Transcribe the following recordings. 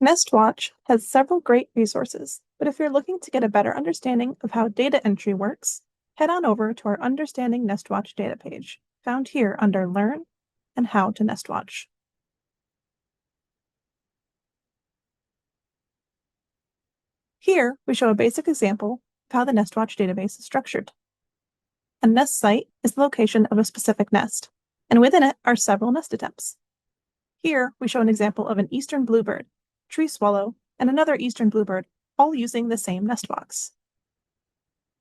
NestWatch has several great resources, but if you're looking to get a better understanding of how data entry works, head on over to our Understanding NestWatch data page, found here under Learn and How to NestWatch. Here, we show a basic example of how the NestWatch database is structured. A nest site is the location of a specific nest, and within it are several nest attempts. Here, we show an example of an eastern bluebird, tree swallow, and another eastern bluebird, all using the same nest box.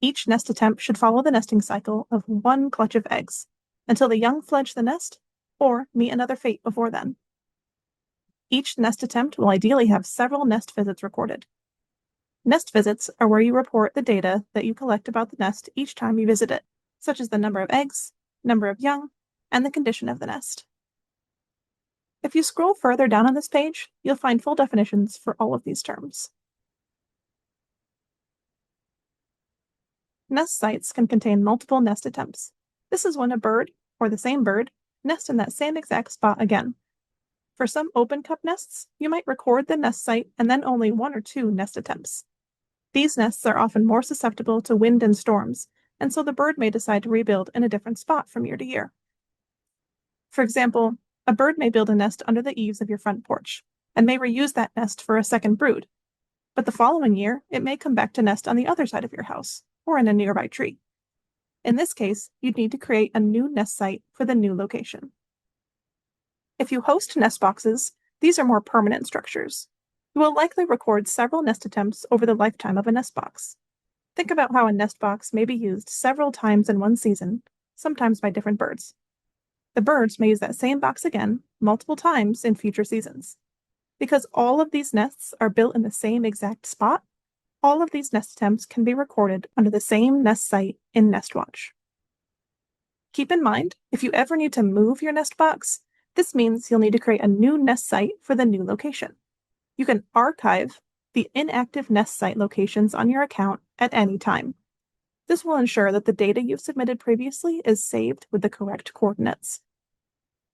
Each nest attempt should follow the nesting cycle of one clutch of eggs until the young fledge the nest or meet another fate before then. Each nest attempt will ideally have several nest visits recorded. Nest visits are where you report the data that you collect about the nest each time you visit it, such as the number of eggs, number of young, and the condition of the nest. If you scroll further down on this page, you'll find full definitions for all of these terms. Nest sites can contain multiple nest attempts. This is when a bird, or the same bird, nests in that same exact spot again. For some open cup nests, you might record the nest site and then only one or two nest attempts. These nests are often more susceptible to wind and storms, and so the bird may decide to rebuild in a different spot from year to year. For example, a bird may build a nest under the eaves of your front porch, and may reuse that nest for a second brood. But the following year, it may come back to nest on the other side of your house, or in a nearby tree. In this case, you'd need to create a new nest site for the new location. If you host nest boxes, these are more permanent structures. You will likely record several nest attempts over the lifetime of a nest box. Think about how a nest box may be used several times in one season, sometimes by different birds. The birds may use that same box again multiple times in future seasons. Because all of these nests are built in the same exact spot, all of these nest attempts can be recorded under the same nest site in NestWatch. Keep in mind, if you ever need to move your nest box, this means you'll need to create a new nest site for the new location. You can archive the inactive nest site locations on your account at any time. This will ensure that the data you've submitted previously is saved with the correct coordinates.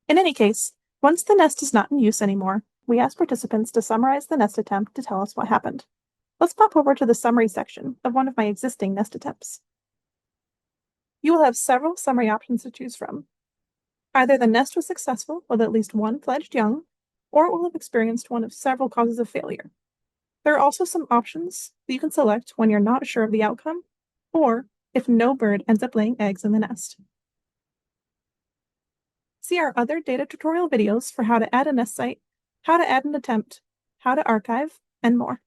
In any case, once the nest is not in use anymore, we ask participants to summarize the nest attempt to tell us what happened. Let's pop over to the summary section of one of my existing nest attempts. You will have several summary options to choose from. Either the nest was successful with at least one fledged young, or it will have experienced one of several causes of failure. There are also some options that you can select when you're not sure of the outcome, or if no bird ends up laying eggs in the nest. See our other data tutorial videos for how to add a nest site, how to add an attempt, how to archive, and more.